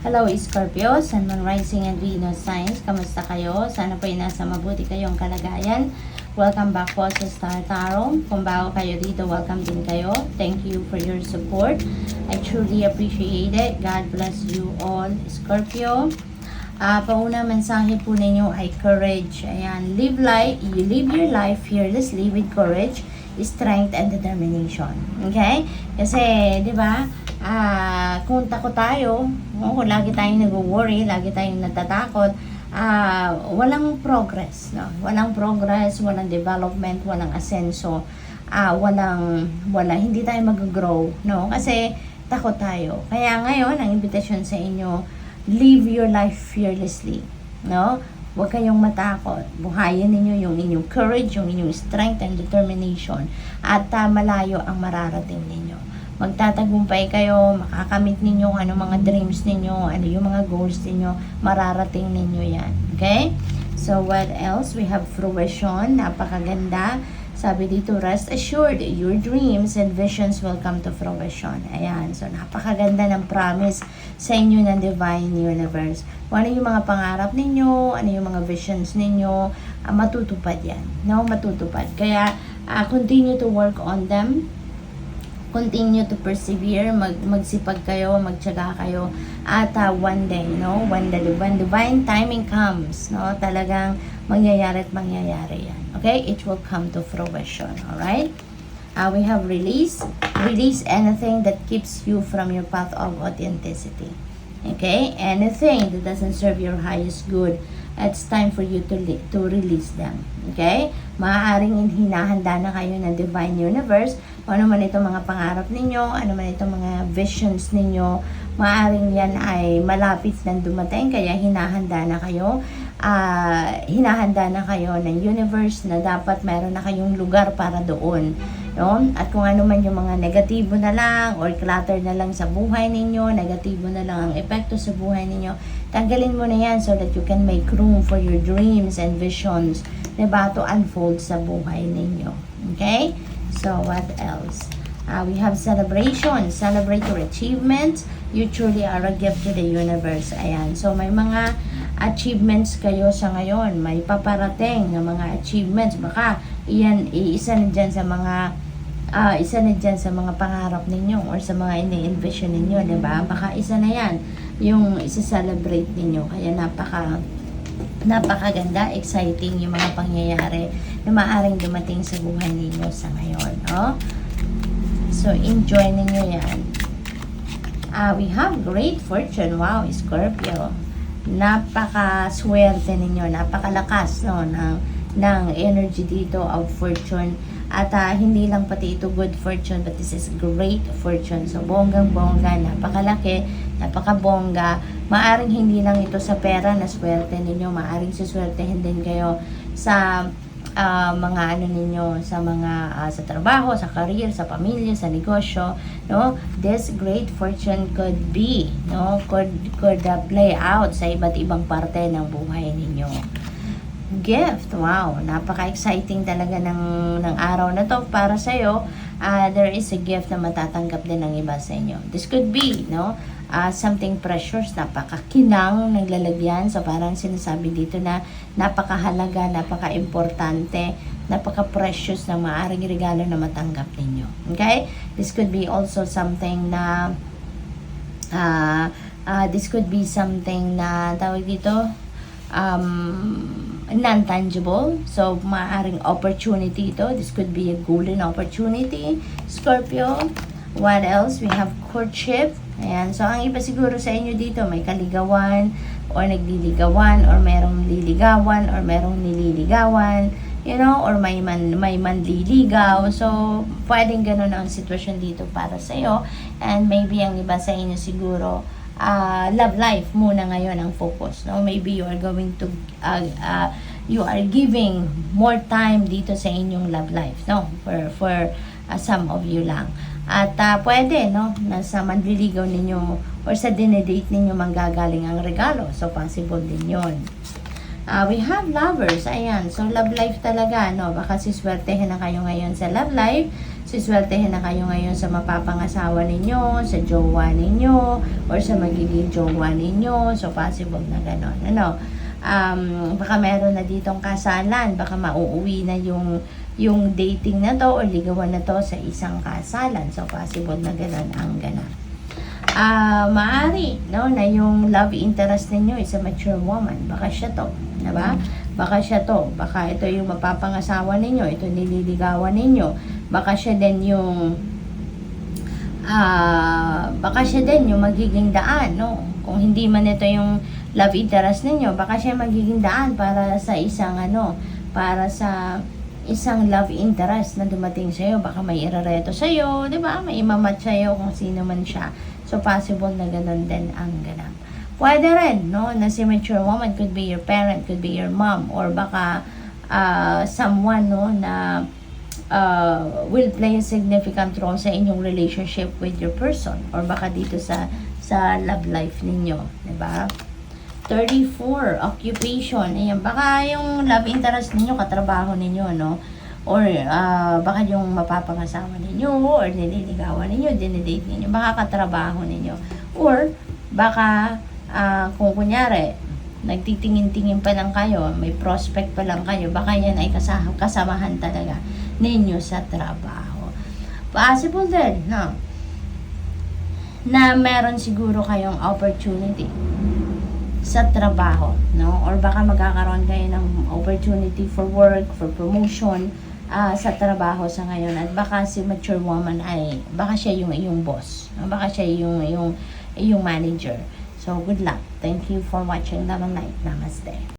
Hello Scorpio, Sun, Moon, Rising and Venus signs. Kamusta kayo? Sana po ay nasa mabuti kayong kalagayan. Welcome back po sa Star Tarot. Kung bago kayo dito, welcome din kayo. Thank you for your support. I truly appreciate it. God bless you all, Scorpio. Pauna mensahe po ninyo ay courage. Ayan, live your life fearlessly with courage, strength, and determination. Okay? Kasi, di ba, kung takot tayo, kung lagi tayong nag-worry, lagi tayong natatakot, walang progress, no? Walang progress, walang development, walang asenso, hindi tayo mag-grow, no? Kasi takot tayo. Kaya ngayon, ang invitation sa inyo, live your life fearlessly, no? Huwag kayong matakot. Buhayin ninyo yung inyong courage, yung inyong strength and determination, at malayo ang mararating ninyo. Magtatagumpay kayo, makakamit ninyo ano mga dreams ninyo, ano yung mga goals ninyo, mararating ninyo yan. Okay? So, what else? We have fruition. Napakaganda. Sabi dito, rest assured, your dreams and visions will come to fruition. Ayan. So, napakaganda ng promise sa inyo ng Divine Universe. Kung ano yung mga pangarap ninyo, ano yung mga visions ninyo, matutupad yan. No? Matutupad. Kaya, continue to work on them. Continue to persevere, magsipag kayo, magtiyaga kayo, at one day, no, when the divine timing comes, no, talagang mangyayari yan. Okay, it will come to fruition. All right. We have release anything that keeps you from your path of authenticity. Okay, anything that doesn't serve your highest good, it's time for you to release them. Okay, maaaring hinahanda na kayo ng Divine Universe. Kung ano man itong mga pangarap ninyo, ano man itong mga visions ninyo, maaaring yan ay malapit na dumating, kaya hinahanda na kayo ng universe na dapat meron na kayong lugar para doon. No? At kung ano man yung mga negatibo na lang or clutter na lang sa buhay ninyo, negatibo na lang ang epekto sa buhay ninyo, tanggalin mo na yan so that you can make room for your dreams and visions, diba, to unfold sa buhay ninyo. Okay? So, what else? We have celebration. Celebrate your achievements. You truly are a gift to the universe. Ayan. So, may mga achievements kayo sa ngayon. May paparating na mga achievements. Baka, isa na dyan sa mga pangarap ninyo or sa mga ini-envision ninyo, diba? Baka isa na yan yung isa-celebrate ninyo. Kaya napakaganda, exciting yung mga pangyayari na maaaring dumating sa buhay ninyo sa ngayon, no? So, enjoy ninyo yan. We have great fortune. Wow, Scorpio. Napaka-swerte ninyo, napakalakas, no, ng energy dito of fortune. At hindi lang pati ito good fortune, but this is great fortune. So, bonggang-bongga, napakalaki, napakabongga. Maaring hindi lang ito sa pera na swerte ninyo, maaring suswertehin din kayo sa mga sa trabaho, sa career, sa pamilya, sa negosyo, no? This great fortune could be, no, could play out sa iba't ibang parte ng buhay ninyo. Gift, wow, napaka-exciting talaga ng araw na to para sa iyo. There is a gift na matatanggap din ng iba sa inyo. This could be, no, something precious, napakakinang naglalagyan. So, parang sinasabi dito na napakahalaga, napaka-importante, napaka-precious na maaring regalo na matanggap ninyo. Okay? This could be also something na tawag dito, non-tangible. So, maaaring opportunity ito. This could be a golden opportunity, Scorpio. What else? We have courtship. Ayan. So, ang iba siguro sa inyo dito, may kaligawan, or nagliligawan, or merong liligawan, or merong nililigawan, you know, or may manliligaw. So, pwedeng ganun ang sitwasyon dito para sa iyo. And maybe ang iba sa inyo siguro, love life muna ngayon ang focus, no? Maybe you are going to you are giving more time dito sa inyong love life, no, for some of you lang. At pwede, no, nasa manliligaw ninyo or sa dinedate ninyo manggagaling ang regalo. So, possible din yun. We have lovers. Ayan. So, love life talaga, no? Baka siswertehin na kayo ngayon sa love life. siswertehin na kayo ngayon sa mapapangasawa ninyo, sa jowa ninyo, or sa magiging jowa ninyo. So, possible na ganon. Ano? Baka meron na ditong kasalan, baka mauuwi na yung dating na to or ligawan na to sa isang kasalan. So, possible na ganon ang ganap. Maari, no, na yung love interest ninyo is a mature woman. Baka siya to, diba? Baka siya to. Baka ito yung mapapangasawa ninyo, ito nililigawan ninyo. Baka siya din yung magiging daan, no? Kung hindi man ito yung love interest ninyo, baka siya magiging daan para sa isang love interest na dumating sa iyo. Baka may irareto sa iyo, 'di ba? May imamat sa iyo kung sino man siya. So possible na ganun din ang ganap. Pwede rin, no, na si mature woman could be your parent, could be your mom, or baka someone, no, na will play a significant role sa inyong relationship with your person, or baka dito sa love life ninyo, 'di ba? 34, occupation. Ayan, baka yung love interest ninyo, katrabaho ninyo, no? Or baka yung mapapangasawa ninyo, or nililigawan ninyo, dinidate ninyo, baka katrabaho ninyo. Or baka kung kunyari, nagtitingin-tingin pa lang kayo, may prospect pa lang kayo, baka yan ay kasamahan talaga ninyo sa trabaho. Possible din, no? Na meron siguro kayong opportunity sa trabaho, no? Or baka magkakaroon kayo ng opportunity for work, for promotion sa trabaho sa ngayon. At baka si mature woman ay, baka siya yung iyong boss. Baka siya yung iyong manager. So, good luck. Thank you for watching Love and Light. Namaste.